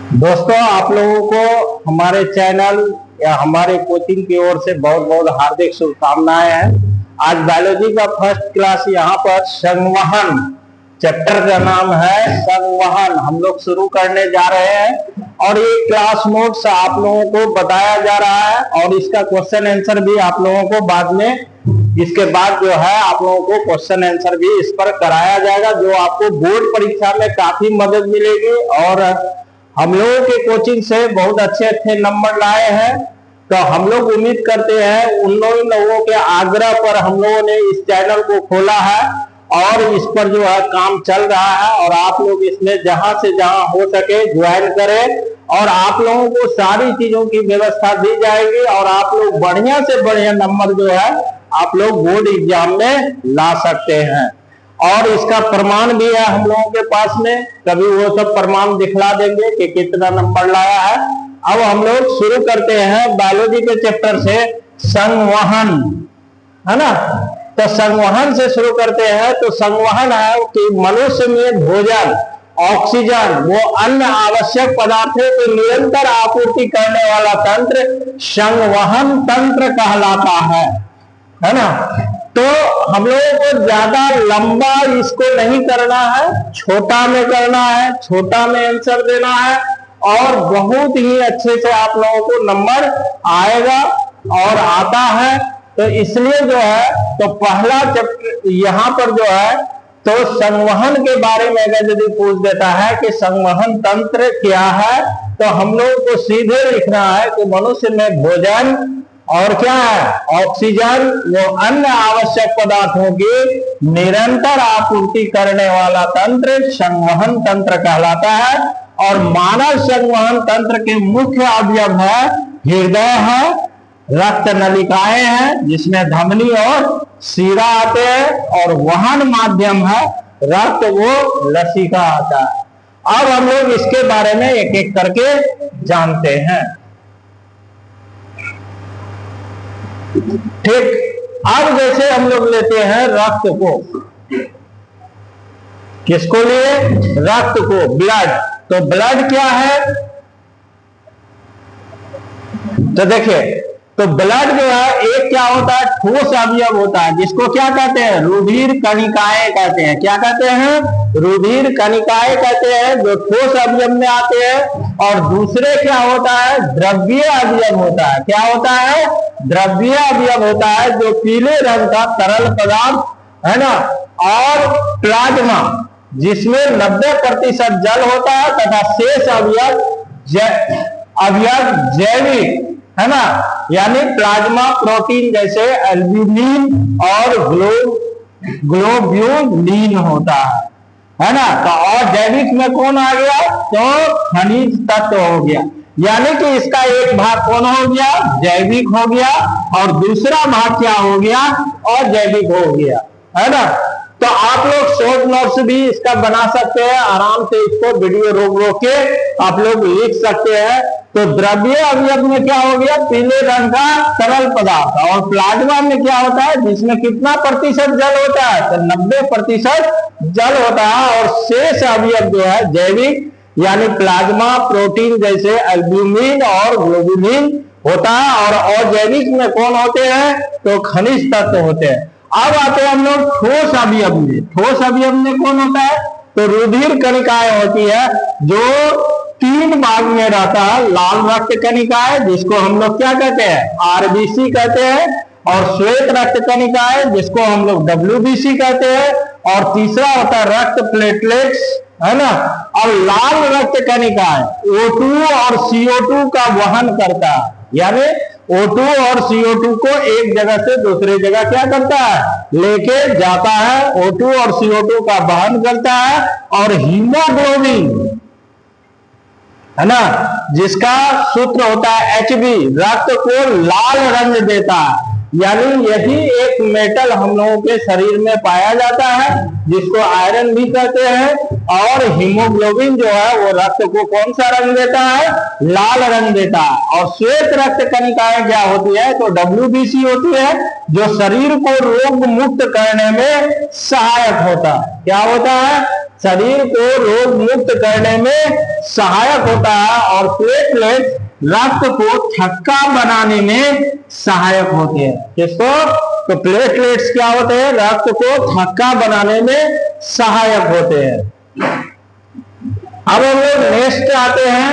दोस्तों, आप लोगों को हमारे चैनल या हमारे कोचिंग की ओर से बहुत बहुत हार्दिक शुभकामनाएं हैं। आज बायोलॉजी का फर्स्ट क्लास यहाँ पर संवहन चैप्टर का नाम है संवहन हम लोग शुरू करने जा रहे हैं और ये क्लास नोट्स आप लोगों को बताया जा रहा है और इसका क्वेश्चन आंसर भी आप लोगों को बाद में इसके बाद जो है आप लोगों को क्वेश्चन आंसर भी इस पर कराया जाएगा, जो आपको बोर्ड परीक्षा में काफी मदद मिलेगी। और हम लोगों के कोचिंग से बहुत अच्छे अच्छे नंबर लाए हैं, तो हम लोग उम्मीद करते हैं उन लोगों के आग्रह पर हम लोगों ने इस चैनल को खोला है और इस पर जो है काम चल रहा है और आप लोग इसमें जहां से जहां हो सके ज्वाइन करें और आप लोगों को सारी चीजों की व्यवस्था दी जाएगी और आप लोग बढ़िया से बढ़िया नंबर जो है आप लोग बोर्ड एग्जाम में ला सकते हैं। और इसका प्रमाण भी है हम लोगों के पास में, कभी वो सब प्रमाण दिखला देंगे कि कितना नंबर लाया है। अब हम लोग शुरू करते हैं बायोलॉजी के चैप्टर से संवहन, है ना। तो संवहन से शुरू करते हैं। तो संवहन है कि मनुष्य में भोजन, ऑक्सीजन, वो अन्य आवश्यक पदार्थों की निरंतर आपूर्ति करने वाला तंत्र संवहन तंत्र कहलाता है ना। तो हम लोगों को ज्यादा लंबा इसको नहीं करना है, छोटा में करना है, छोटा में आंसर देना है और बहुत ही अच्छे से आप लोगों को नंबर आएगा और आता है। तो इसलिए जो है तो पहला चैप्टर यहाँ पर जो है तो संवहन के बारे में अगर यदि पूछ देता है कि संवहन तंत्र क्या है, तो हम लोगों को सीधे लिखना है कि मनुष्य में भोजन और क्या है ऑक्सीजन, वो अन्य आवश्यक पदार्थों की निरंतर आपूर्ति करने वाला तंत्र संवहन तंत्र कहलाता है। और मानव संवहन तंत्र के मुख्य अवयव है हृदय है, रक्त नलिकाएं हैं जिसमें धमनी और शिरा आते हैं और वहन माध्यम है रक्त वो लसिका आता है। अब हम लोग इसके बारे में एक एक करके जानते हैं, ठीक। अब जैसे हम लोग लेते हैं रक्त को, किसको लिए रक्त को, ब्लड। तो ब्लड क्या है, तो देखिए तो ब्लड जो है एक क्या होता है ठोस अवयव होता है जिसको क्या कहते हैं रुधिर कणिकाएं कहते हैं। क्या कहते हैं रुधिर कणिकाएं कहते हैं, जो ठोस अवयव में आते हैं। और दूसरे क्या होता है द्रव्य अवयव होता है। क्या होता है द्रव्य अवयव होता है, जो पीले रंग का तरल पदार्थ है ना। और प्लाज्मा जिसमें 90% जल होता है तथा शेष अवयव जैविक है ना, यानी प्लाज्मा प्रोटीन जैसे एल्ब्यूमिन और ग्लोब्यूलिन होता है ना। तो और जैविक में कौन आ गया, तो खनिज तत्व हो गया। यानी कि इसका एक भाग कौन हो गया जैविक हो गया और दूसरा भाग क्या हो गया अजैविक हो गया, है ना। तो आप लोग शॉर्ट नोट्स भी इसका बना सकते हैं, आराम से इसको वीडियो रोक के आप लोग लिख सकते हैं। तो द्रव्य अवयव में क्या हो गया पीले रंग का तरल पदार्थ, और प्लाज्मा में क्या होता है जिसमें कितना प्रतिशत जल होता है, तो 90% जल होता है। और शेष अवयव जो है जैविक यानी प्लाज्मा प्रोटीन जैसे एल्ब्यूमिन और ग्लोबुलिन होता है। और अजैविक में कौन होते हैं, तो खनिज तत्व होते हैं। अब आते हैं हम लोग ठोस अवयव में। ठोस अवयव में कौन होता है, तो रुधिर कणिकाएं होती है, जो 3 भाग में रहता है। लाल रक्त कणिकाएं जिसको हम लोग क्या कहते हैं आरबीसी कहते हैं, और श्वेत रक्त कणिकाएं जिसको हम लोग डब्ल्यूबीसी कहते हैं, और तीसरा होता है रक्त प्लेटलेट्स, है ना। और लाल रक्त कणिकाएं O2 और CO2 का वहन करता है, यानी O2 और CO2 को एक जगह से दूसरे जगह क्या करता है लेके जाता है। O2 और CO2 का वहन करता है। और हीमोग्लोबिन है ना, जिसका सूत्र होता है Hb, रक्त को लाल रंग देता है। यानी यही एक मेटल हम लोगों के शरीर में पाया जाता है जिसको आयरन भी कहते हैं। और हीमोग्लोबिन जो है वो रक्त को कौन सा रंग देता है लाल रंग देता है। और श्वेत रक्त कणिकाएं क्या होती है, तो WBC होती है, जो शरीर को रोग मुक्त करने में सहायक होता है। क्या होता है शरीर को रोग मुक्त करने में सहायक होता है, और प्लेटलेट रक्त को थक्का बनाने में सहायक होते हैं। किसको? तो प्लेटलेट्स क्या होते हैं? रक्त को थक्का बनाने में सहायक होते हैं। अब हम लोग नेक्स्ट आते हैं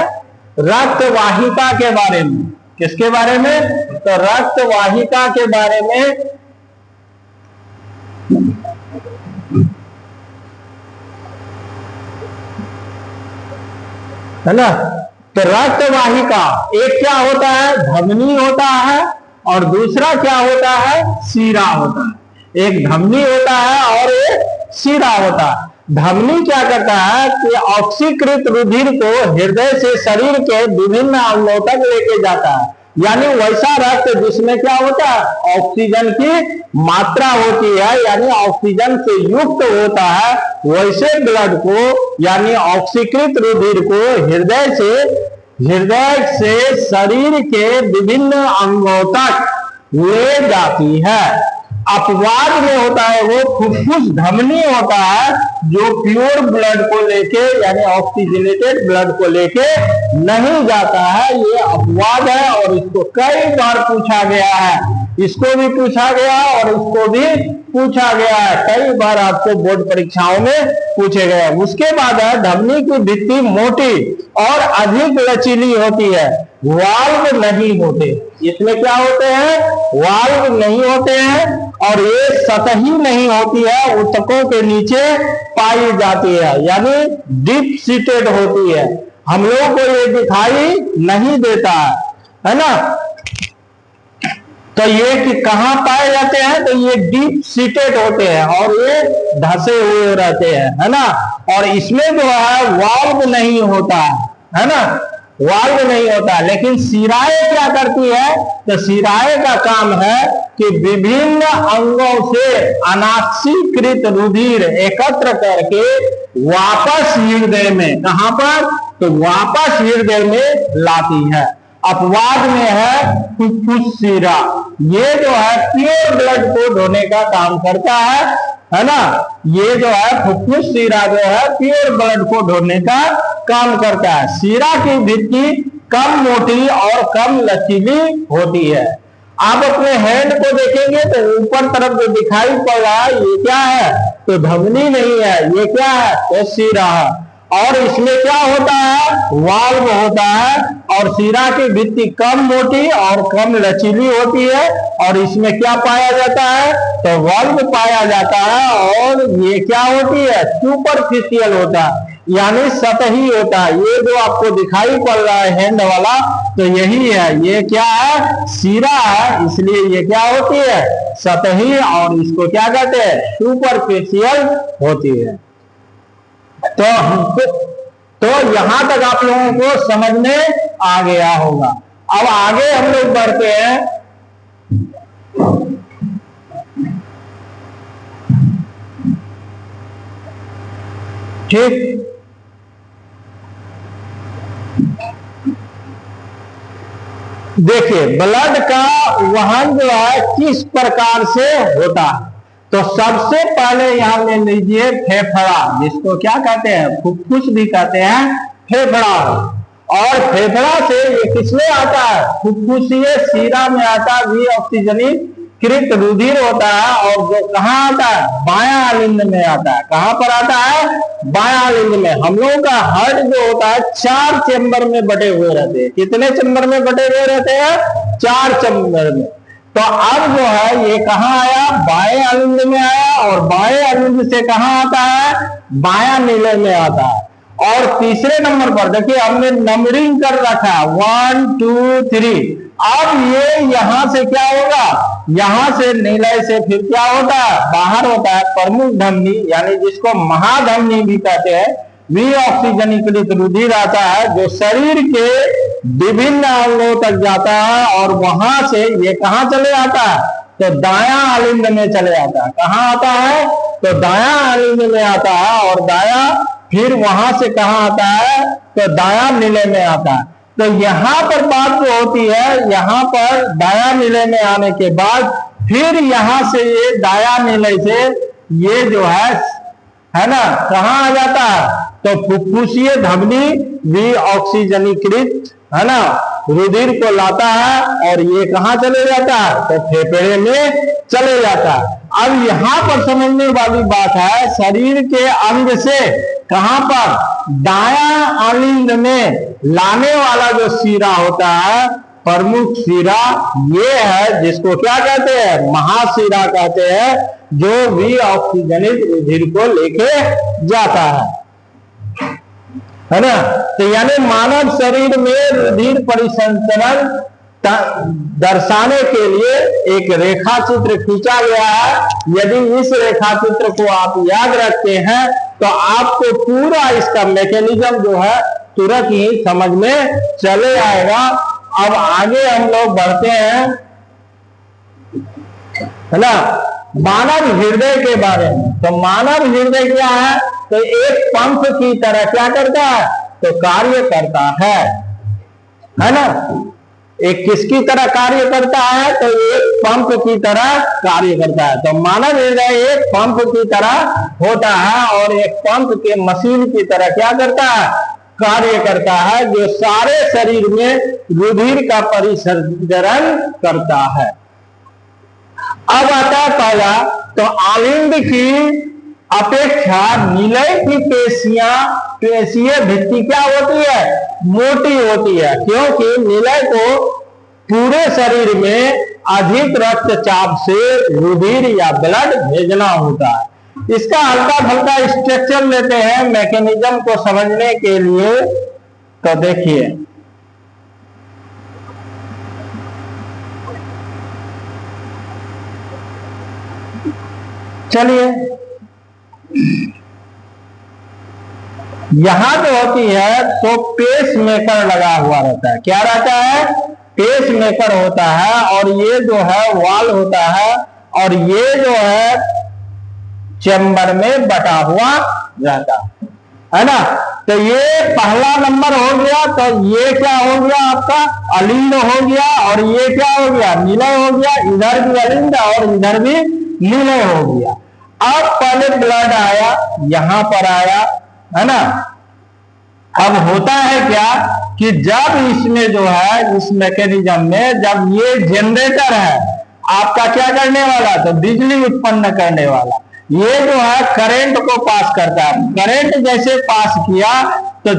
रक्त वाहिका के बारे में। किसके बारे में? तो रक्त वाहिका के बारे में। है ना? तो रक्त वाहिका एक क्या होता है? धमनी होता है, और दूसरा क्या होता है? शिरा होता है। एक धमनी होता है और एक शिरा होता है। धमनी क्या करता है कि ऑक्सीकृत रुधिर को हृदय से शरीर के विभिन्न अंगों तक लेके जाता है, यानी वैसा रक्त जिसमें क्या होता है? ऑक्सीजन की मात्रा होती है, यानी ऑक्सीजन से युक्त होता है, वैसे ब्लड को यानी ऑक्सीकृत रुधिर को हृदय से शरीर के विभिन्न अंगों तक ले जाती है। अपवाद में होता है वो फुफ्फुस धमनी होता है, जो प्योर ब्लड को लेके यानी ऑक्सीजनेटेड ब्लड को लेके नहीं जाता है। ये अपवाद है, और इसको कई बार पूछा गया है। इसको भी पूछा गया और इसको भी पूछा गया है, कई बार आपको बोर्ड परीक्षाओं में पूछे गए। उसके बाद है धमनी की भित्ति मोटी और अधिक लचीली होती है, वाल्व नहीं होते। इसमें क्या होते हैं? वाल्व नहीं होते हैं, और ये सतही नहीं होती है, ऊतकों के नीचे पाई जाती है, यानी डीप सीटेड होती है। हम लोगों को ये दिखाई नहीं देता है ना? तो ये कि कहां पाए जाते हैं? तो ये डीप सीटेड होते हैं और ये धसे हुए रहते हैं, है ना? और इसमें जो है वाल्व नहीं होता है ना? वाल्व नहीं होता। लेकिन शिराएं क्या करती है? तो शिराएं का काम है कि विभिन्न अंगों से अनाक्सीकृत रुधिर एकत्र करके वापस हृदय में, कहां पर? तो वापस हृदय में लाती है। अपवाद में है फुफ्फुस शिरा, ये जो है प्योर ब्लड को ढोने का काम करता है ना? ये जो है फुफ्फुस शिरा जो है प्योर ब्लड को ढोने का काम करता है। शिरा की भित्ति कम मोटी और कम लचीली होती है। आप अपने हैंड को देखेंगे तो ऊपर तरफ जो दिखाई पड़ रहा है ये क्या है? तो धमनी नहीं है, ये क्या है? तो शिरा है। और इसमें क्या होता है? वाल्व होता है, और शिरा की भित्ति कम मोटी और कम लचीली होती है, और इसमें क्या पाया जाता है? तो वाल्व पाया जाता है, और ये क्या होती है? सुपरफिशियल होता है, यानी सतही होता है। ये जो आपको दिखाई पड़ रहा है हैंड वाला, तो यही है। ये क्या है? शिरा है, इसलिए ये क्या होती है? सतही, और इसको क्या कहते हैं? सुपरफिशियल होती है। तो यहां तक आप लोगों को समझ में आ गया होगा। अब आगे हम लोग बढ़ते हैं। ठीक, देखिए ब्लड का वहन जो है किस प्रकार से होता है। तो सबसे पहले यहां ले लीजिए फेफड़ा, जिसको क्या कहते हैं? फुफ्फुस भी कहते हैं, फेफड़ा। और फेफड़ा से ये किसमें आता है? फुफ्फुसीय शिरा में आता है। भी ऑक्सीजनीकृत रुधिर होता है, और जो कहाँ आता है? बायां आलिंद में आता है। कहां पर आता है? बायां आलिंद में। हम लोगों का हार्ट जो होता है 4 चेम्बर में बटे हुए रहते हैं। कितने चेम्बर में बटे हुए रहते हैं? 4 चेम्बर में। तो अब जो है ये कहाँ आया? बाएं आलिंद में आया, और बाएं आलिंद से कहाँ आता है? बायां नीले में आता है। और तीसरे नंबर पर देखिए हमने नंबरिंग कर रखा है 1 2 3। अब ये यहां से क्या होगा? यहां से नीले से फिर क्या होता है? बाहर होता है प्रमुख धमनी, यानी जिसको महाधमनी भी कहते हैं। भी ऑक्सीजनीकृत रुधिर आता है, जो शरीर के विभिन्न अंगों तक जाता है, और वहां से ये कहां चले आता है? तो दायां आलिंद में चले आता है। कहां आता है? तो दायां आलिंद में आता है, और दायां फिर वहां से कहां आता है? तो दायां नीले में आता है। तो यहां पर बात जो होती है, यहां पर दायां नीले में आने के बाद फिर यहां से ये दायां नीले से ये जो है है ना, कहाँ आ जाता है? तो फुफ्फुसीय धमनी भी ऑक्सीजनीकृत, है ना, रुधिर को लाता है और ये कहाँ चले जाता है? तो फेफड़े में चले जाता है। अब यहाँ पर समझने वाली बात है, शरीर के अंग से कहां पर? दायां अलिंद में लाने वाला जो शिरा होता है, प्रमुख शिरा, ये है जिसको क्या कहते हैं? महाशिरा कहते हैं, जो भी ऑक्सीजनित रुधिर को लेके जाता है ना। तो यानी मानव शरीर में रुधिर परिसंचरण दर्शाने के लिए एक रेखा चित्र खींचा गया है। यदि इस रेखा चित्र को आप याद रखते हैं तो आपको पूरा इसका मैकेनिज्म जो है तुरंत ही समझ में चले आएगा। अब आगे हम लोग बढ़ते हैं, है ना, मानव हृदय के बारे में। तो मानव हृदय क्या है? तो एक पंप की तरह क्या करता है? तो कार्य करता है ना। एक किसकी तरह कार्य करता है? तो एक पंप की तरह कार्य करता है। तो मानव हृदय एक पंप की तरह होता है और एक पंप के मशीन की तरह क्या करता है? कार्य करता है, जो सारे शरीर में रुधिर का परिसंचरण करता है। अब आता है पहला, तो आलिंद की अपेक्षा निलय की पेशीय भित्ति क्या होती है? मोटी होती है, क्योंकि निलय को पूरे शरीर में अधिक रक्तचाप से रुधिर या ब्लड भेजना होता है। इसका हल्का फुल्का स्ट्रक्चर लेते हैं मैकेनिज्म को समझने के लिए। तो देखिए, चलिए, यहां जो होती है तो पेस मेकर लगा हुआ रहता है। क्या रहता है? पेस मेकर होता है, और ये जो है वाल होता है, और ये जो है चेम्बर में बटा हुआ रहता है ना। तो ये पहला नंबर हो गया। तो ये क्या हो गया? आपका अलिंद हो गया, और ये क्या हो गया? निलय हो गया। इधर भी अलिंद और इधर भी निलय हो गया। अब पहले ब्लड आया, यहां पर आया, है ना। अब होता है क्या कि जब इसमें जो है, इस मैकेनिज्म में, जब ये जनरेटर है आपका क्या करने वाला? तो बिजली उत्पन्न करने वाला, ये जो है करंट को पास करता है। करंट जैसे पास किया तो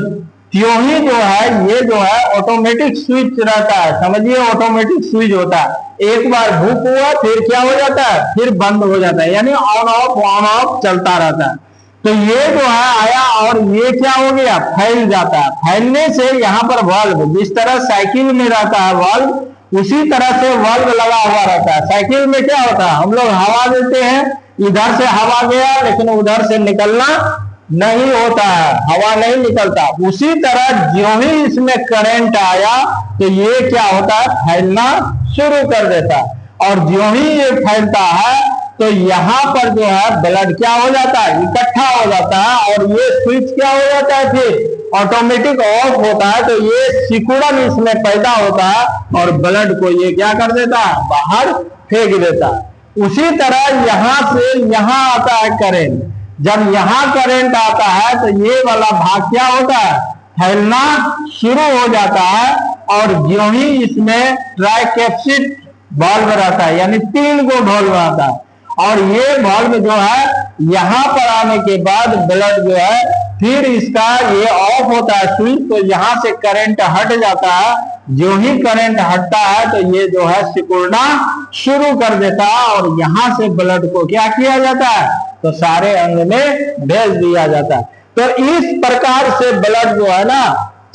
त्यों ही जो है, ये जो है ऑटोमेटिक स्विच रहता है। समझिए, ऑटोमेटिक स्विच होता है। एक बार हुक हुआ, फिर क्या हो जाता है? फिर बंद हो जाता है, यानी ऑन ऑफ चलता रहता है। तो ये जो है आया, और ये क्या हो गया? फैल जाता है। फैलने से यहाँ पर वाल्व, जिस तरह साइकिल में रहता है वाल्व, उसी तरह से वाल्व लगा हुआ रहता है। साइकिल में क्या होता है? हम लोग हवा देते हैं, इधर से हवा गया, लेकिन उधर से निकलना नहीं होता है, हवा नहीं निकलता। उसी तरह ज्यों ही इसमें करंट आया तो ये क्या होता है? फैलना शुरू कर देता है, और ज्यों ही ये फैलता है तो यहाँ पर जो है ब्लड क्या हो जाता है? इकट्ठा हो जाता है, और ये स्विच क्या हो जाता है? फिर ऑटोमेटिक ऑफ होता है। तो ये सिकुड़न इसमें पैदा होता है, और ब्लड को ये क्या कर देता है? बाहर फेंक देता है। उसी तरह यहां से यहां आता है करंट। जब यहां करंट आता है तो ये वाला भाग क्या होता है? फैलना शुरू हो जाता है, और ज्यों ही इसमें ट्राइकैप्सिड वाल्व रहता है, यानी 3 गो वाल्व रहता है, और ये वाल्व जो है यहां पर आने के बाद ब्लड जो है फिर इसका ये ऑफ होता है स्विच, तो यहां से करंट हट जाता है। जो ही करंट हटता है तो ये जो है सिकुड़ना शुरू कर देता है, और यहां से ब्लड को क्या किया जाता है? तो सारे अंग में भेज दिया जाता है। तो इस प्रकार से ब्लड जो है ना,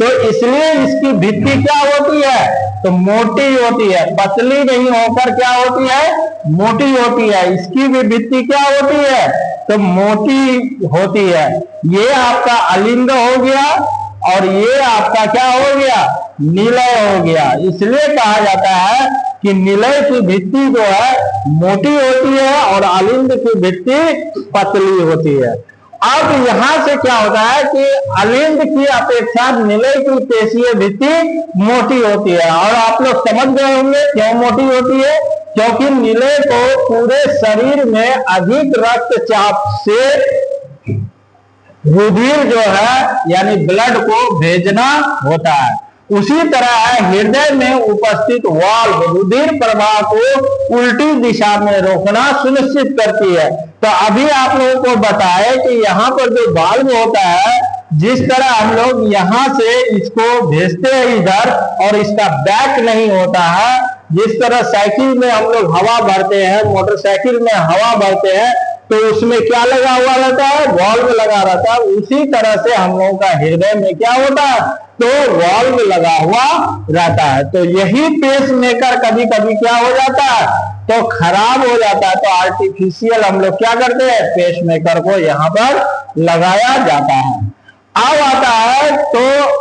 तो इसलिए इसकी भित्ति क्या होती है? तो मोटी होती है, पतली नहीं होकर क्या होती है? मोटी होती है। इसकी भी भित्ति क्या होती है? तो मोटी होती है। ये आपका अलिंद हो गया, और ये आपका क्या हो गया? निलय हो गया। इसलिए कहा जाता है कि निलय की भित्ति जो है मोटी होती है, और अलिंद की भित्ति पतली होती है। अब यहां से क्या होता है कि अलिंद की अपेक्षा निलय की पेशीय भित्ति मोटी होती है। और आप लोग समझ गए होंगे क्यों मोटी होती है? क्योंकि निलय को पूरे शरीर में अधिक रक्तचाप से रुधिर जो है यानी ब्लड को भेजना होता है। उसी तरह हृदय में उपस्थित वाल्व रुधिर प्रवाह को उल्टी दिशा में रोकना सुनिश्चित करती है। तो अभी आप लोगों को बताएं कि यहाँ पर जो वाल्व होता है, जिस तरह हम लोग यहाँ से इसको भेजते हैं इधर और इसका बैक नहीं होता है, जिस तरह साइकिल में हम लोग हवा भरते हैं, मोटरसाइकिल में हवा भरते हैं, तो उसमें क्या लगा हुआ रहता है, वाल्व लगा रहता है। उसी तरह से हम लोगों का हृदय में क्या होता है, तो वाल्व लगा हुआ रहता है। तो यही पेस मेकर कभी कभी क्या हो जाता है, तो खराब हो जाता है। तो आर्टिफिशियल हम लोग क्या करते हैं, पेस मेकर को यहाँ पर लगाया जाता है। अब आता है तो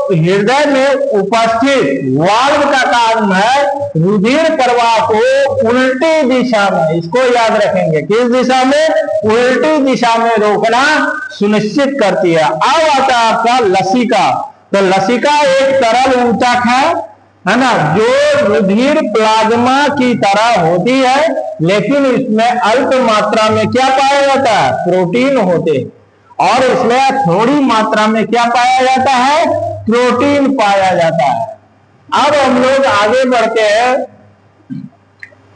हृदय में उपस्थित वाल्व का काम है रुधिर प्रवाह को उल्टी दिशा में, इसको याद रखेंगे, किस दिशा में, उल्टी दिशा में रोकना सुनिश्चित करती है। अब आता है आपका लसिका। तो लसिका एक तरल ऊतक है ना, जो रुधिर प्लाज्मा की तरह होती है, लेकिन इसमें अल्प मात्रा में क्या पाया जाता है, प्रोटीन होते हैं, और इसमें थोड़ी मात्रा में क्या पाया जाता है, प्रोटीन पाया जाता है। अब हम लोग आगे बढ़ते हैं,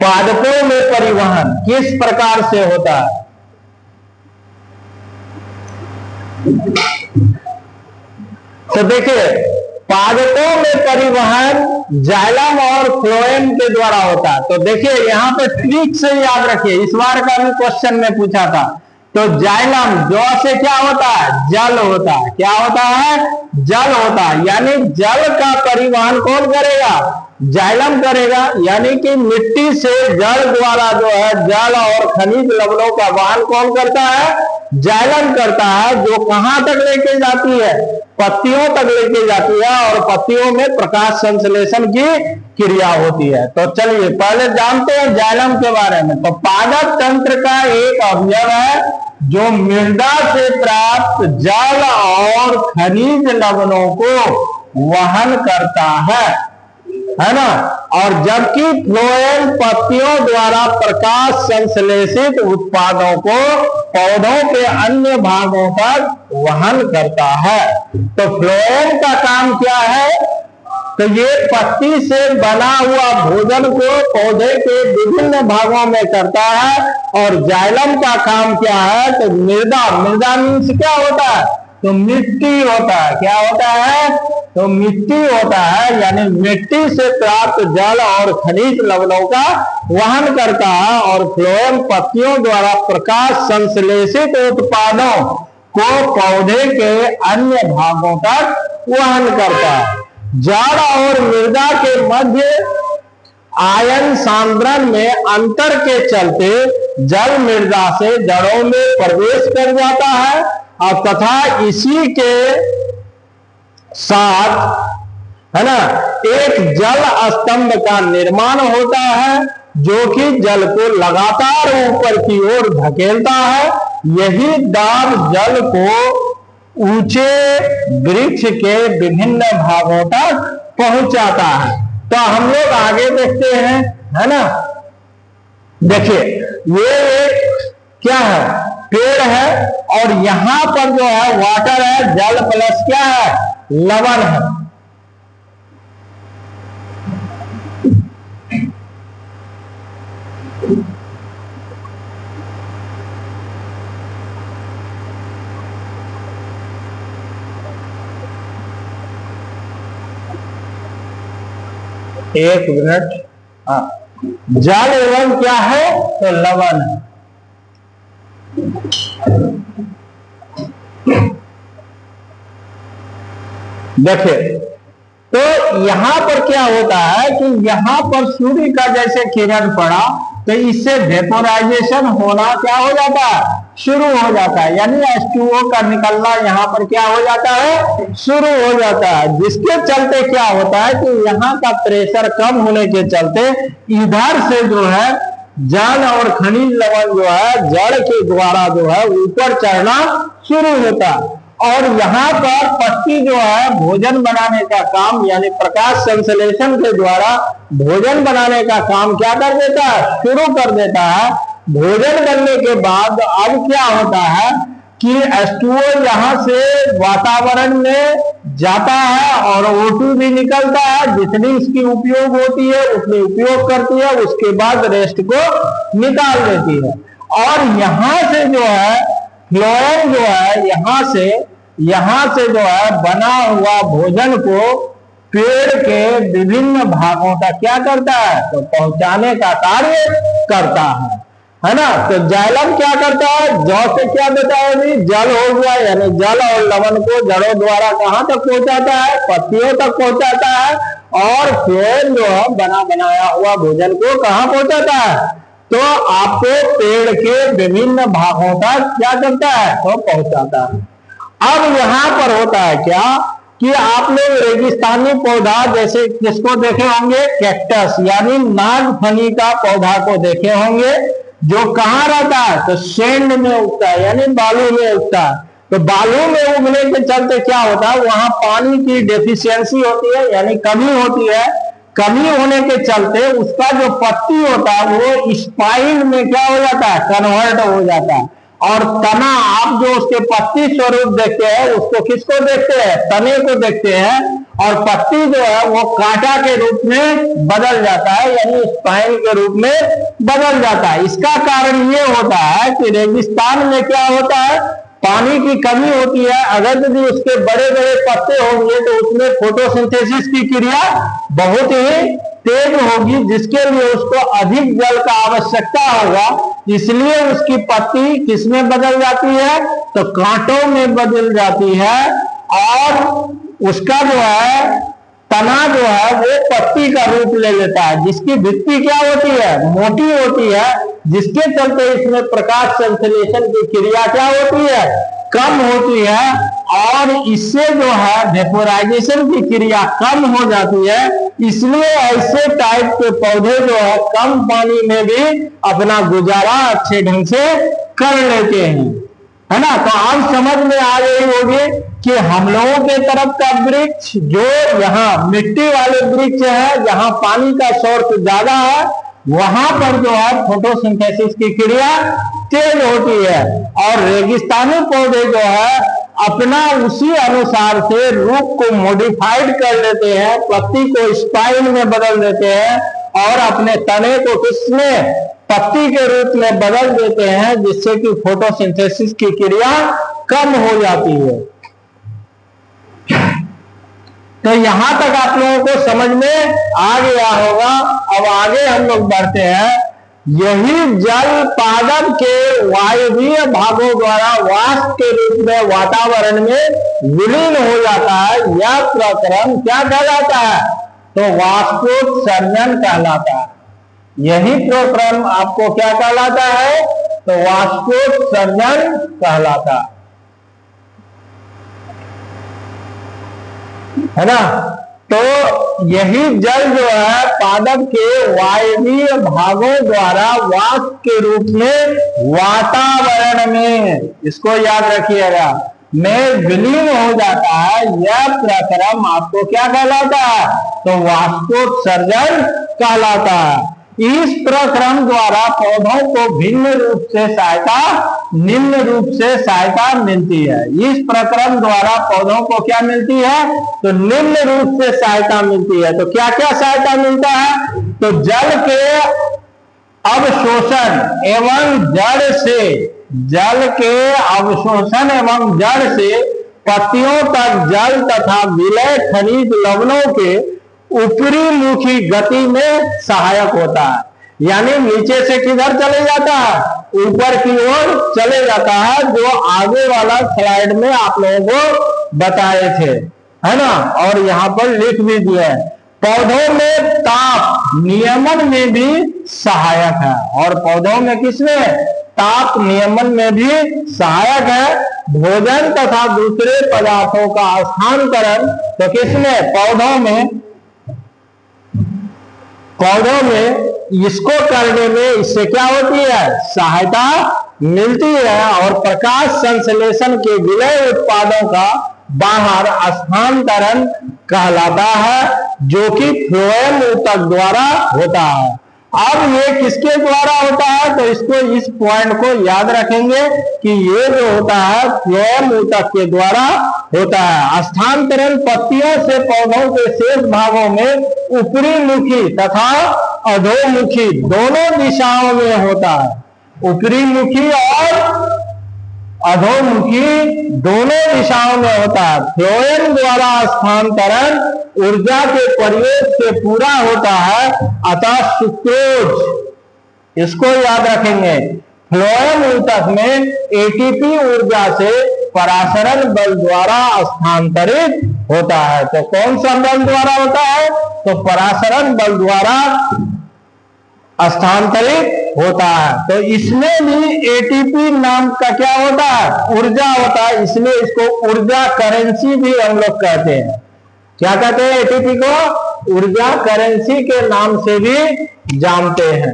पादपों में परिवहन किस प्रकार से होता है। तो देखिए, पादपों में परिवहन जाइलम और फ्लोएम के द्वारा होता है। तो देखिए यहाँ पे ट्रिक से याद रखिए, इस बार का भी क्वेश्चन में पूछा था। तो जाइलम जौ से क्या होता है, जल होता है, क्या होता है, जल होता है, यानी जल का परिवहन कौन करेगा, जाइलम करेगा। यानी कि मिट्टी से जल द्वारा जो है जल और खनिज लवणों का वहन कौन करता है, जाइलम करता है, जो कहां तक लेके जाती है, पत्तियों तक लेके जाती है, और पत्तियों में प्रकाश संश्लेषण की क्रिया होती है। तो चलिए पहले जानते हैं जाइलम के बारे में। तो पादप तंत्र का एक अवयव है जो मृदा से प्राप्त जल और खनिज लवणों को वहन करता है ना। और जबकि फ्लोएम पत्तियों द्वारा प्रकाश संश्लेषित उत्पादों को पौधों के अन्य भागों तक वहन करता है। तो फ्लोएम का काम क्या है, तो ये पत्ती से बना हुआ भोजन को पौधे के विभिन्न भागों में करता है। और जाइलम का काम क्या है, तो मृदा, मृदा मीन्स क्या होता है, तो मिट्टी होता है, क्या होता है, तो मिट्टी होता है, यानी मिट्टी से प्राप्त जल और खनिज लवणों का वहन करता है। और फ्लोएम पत्तियों द्वारा प्रकाश संश्लेषित उत्पादों को पौधे के अन्य भागों तक वहन करता है। जड़ और मृदा के मध्य आयन सांद्रण में अंतर के चलते जल मृदा से जड़ों में प्रवेश कर जाता है, और तथा इसी के साथ है ना एक जल स्तंभ का निर्माण होता है, जो कि जल को लगातार ऊपर की ओर धकेलता है। यही दाब जल को ऊंचे वृक्ष के विभिन्न भागों तक पहुंचाता है। तो हम लोग आगे देखते हैं, है ना। देखिए ये एक क्या है, पेड़ है, और यहां पर जो है वाटर है, जल प्लस क्या है, लवण है। एक मिनट, हाँ, जल एवं क्या है, तो लवण है। देखिए तो यहां पर क्या होता है कि यहां पर सूर्य का जैसे किरण पड़ा, तो इससे वेपोराइजेशन होना क्या हो जाता है, शुरू हो जाता है, यानी H2O का निकलना यहाँ पर क्या हो जाता है, शुरू हो जाता है। जिसके चलते क्या होता है कि यहाँ का प्रेशर कम होने के चलते इधर से जो है जल और खनिज लवण जो है जड़ के द्वारा जो है ऊपर चढ़ना शुरू होता है। और यहाँ पर पत्ती जो है भोजन बनाने का काम, यानी प्रकाश संश्लेषण के द्वारा भोजन बनाने का काम क्या कर देता है, शुरू कर देता है। भोजन करने के बाद अब क्या होता है कि H2O यहाँ से वातावरण में जाता है और O2 भी निकलता है, जितनी इसकी उपयोग होती है उतनी उपयोग करती है, उसके बाद रेस्ट को निकाल देती है। और यहाँ से जो है फ्लोएम जो है यहाँ से जो है बना हुआ भोजन को पेड़ के विभिन्न भागों तक क्या करता है, तो पहुंचाने का कार्य करता है ना। तो जाइलम क्या करता है, जौ से क्या देता है अभी, जल हो गया, यानी जल और लवण को जड़ों द्वारा कहां तक पहुंचाता है, पत्तियों तक पहुंचाता है। और फिर जो है बना बनाया हुआ भोजन को कहां पहुंचाता है, तो आपको पेड़ के विभिन्न भागों तक क्या करता है, तो पहुंचाता है। अब यहाँ पर होता है क्या कि आप लोग रेगिस्तानी पौधा जैसे किसको देखे होंगे, कैक्टस यानी नागफनी का पौधा को देखे होंगे, जो कहाँ रहता है, तो सैंड में उगता है, यानी बालू में उगता है। तो बालू में उगने के चलते क्या होता है, वहां पानी की डेफिशिएंसी होती है, यानी कमी होती है। कमी होने के चलते उसका जो पत्ती होता है वो स्पाइन में क्या हो जाता है, कन्वर्ट हो जाता है। और तना आप जो उसके पत्ती स्वरूप देखते हैं उसको किसको देखते हैं, तने को देखते हैं। और पत्ती जो है वो कांटा के रूप में बदल जाता है, यानी स्पाइन के रूप में बदल जाता है। इसका कारण ये होता है कि रेगिस्तान में क्या होता है, पानी की कमी होती है। अगर यदि उसके बड़े बड़े पत्ते होंगे तो उसमें फोटोसिंथेसिस की क्रिया बहुत ही तेज होगी, जिसके लिए उसको अधिक जल का आवश्यकता होगा। इसलिए उसकी पत्ती किसमें बदल जाती है, तो कांटों में बदल जाती है। और उसका जो है तना जो है वो पत्ती का रूप ले लेता है, जिसकी भित्ति क्या होती है, मोटी होती है, जिसके चलते इसमें प्रकाश संश्लेषण की क्रिया क्या होती है, कम होती है। और इससे जो है वेपोराइजेशन की क्रिया कम हो जाती है। इसलिए ऐसे टाइप के पौधे जो है कम पानी में भी अपना गुजारा अच्छे ढंग से कर लेते हैं, है ना। तो अब समझ में आ गई होगी कि हम लोगों के तरफ का वृक्ष जो यहाँ मिट्टी वाले वृक्ष है, जहाँ पानी का सोर्स ज्यादा है, वहां पर जो है फोटोसिंथेसिस की क्रिया तेज होती है। और रेगिस्तानी पौधे जो है अपना उसी अनुसार से रूप को मॉडिफाइड कर लेते हैं, पत्ती को स्पाइन में बदल देते हैं और अपने तने को किसमें, पत्ती के रूप में बदल देते हैं, जिससे कि फोटोसिंथेसिस की क्रिया कम हो जाती है। तो यहां तक आप लोगों को समझ में आ गया होगा। अब आगे हम लोग बढ़ते हैं। यही जल पादप के वायवीय भागों द्वारा वाष्प के रूप में वातावरण में विलीन हो जाता है। यह प्रक्रम क्या कहलाता है, तो वाष्पोत्सर्जन कहलाता है। यही प्रक्रम आपको क्या कहलाता है, तो वाष्पोत्सर्जन कहलाता है ना। तो यही जल जो है पादप के वायवीय भागों द्वारा वाष्प के रूप में वातावरण में, इसको याद रखिएगा, में विलीन हो जाता है। यह प्रक्रम आपको क्या कहलाता है, तो वाष्पोत्सर्जन कहलाता है। इस प्रक्रम द्वारा पौधों को भिन्न रूप से सहायता, निम्न रूप से सहायता मिलती है। इस प्रक्रम द्वारा पौधों को क्या मिलती है, तो निम्न रूप से सहायता मिलती है। तो क्या क्या सहायता मिलता है, तो जल के अवशोषण एवं जड़ से, जल के अवशोषण एवं जड़ से पत्तियों तक जल तथा विलय खनिज लवणों के ऊपरी मुखी गति में सहायक होता है। यानी नीचे से किधर चले जाता है, ऊपर की ओर चले जाता है, जो आगे वाला स्लाइड में आप लोगों को बताए थे, है ना। और यहाँ पर लिख भी दिया है, पौधों में ताप नियमन में भी सहायक है। और पौधों में किसमें, ताप नियमन में भी सहायक है। भोजन तथा दूसरे पदार्थों का स्थानांतरण तो किसमें, पौधों में, पौधों में इसको करने में इससे क्या होती है, सहायता मिलती है। और प्रकाश संश्लेषण के विलय उत्पादों का बाहर स्थानांतरण कहलाता है, जो कि फ्लोएम ऊतक द्वारा होता है। अब ये किसके द्वारा होता है, तो इसको इस पॉइंट को याद रखेंगे कि ये जो होता है फ्लोएम ऊतक के द्वारा होता है। स्थानांतरण पत्तियों से पौधों के शेष भागों में ऊपरी मुखी तथा अधोमुखी दोनों दिशाओं में होता है। ऊपरी मुखी और अधोमुखी दोनों दिशाओं में होता है। फ्लोएम द्वारा स्थानांतरण ऊर्जा के प्रयोग से पूरा होता है, अतः सुक्रोज, इसको याद रखेंगे, फ्लोएम ऊतक में एटीपी ऊर्जा से परासरण बल द्वारा स्थानांतरित होता है। तो कौन सा बल द्वारा होता है, तो परासरण बल द्वारा स्थानांतरित होता है। तो इसमें भी एटीपी नाम का क्या होता है, ऊर्जा होता है, इसलिए इसको ऊर्जा करेंसी भी हम लोग कहते हैं। क्या कहते हैं एटीपी को, ऊर्जा करेंसी के नाम से भी जानते हैं।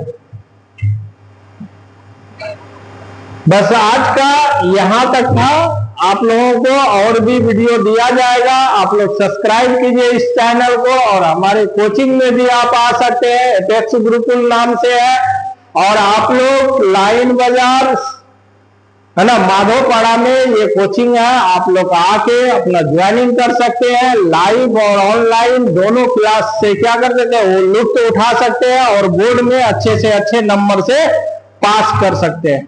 बस आज का यहां तक था। आप लोगों को और भी वीडियो दिया जाएगा, आप लोग सब्सक्राइब कीजिए इस चैनल को, और हमारे कोचिंग में भी आप आ सकते हैं, एपेक्स गुरुकुल नाम से है। और आप लोग लाइन बाजार है ना, माधोपाड़ा में ये कोचिंग है, आप लोग आके अपना ज्वाइनिंग कर सकते हैं। लाइव और ऑनलाइन दोनों क्लास से क्या कर सकते हैं, वो लुत्फ उठा सकते हैं और बोर्ड में अच्छे से अच्छे नंबर से पास कर सकते हैं।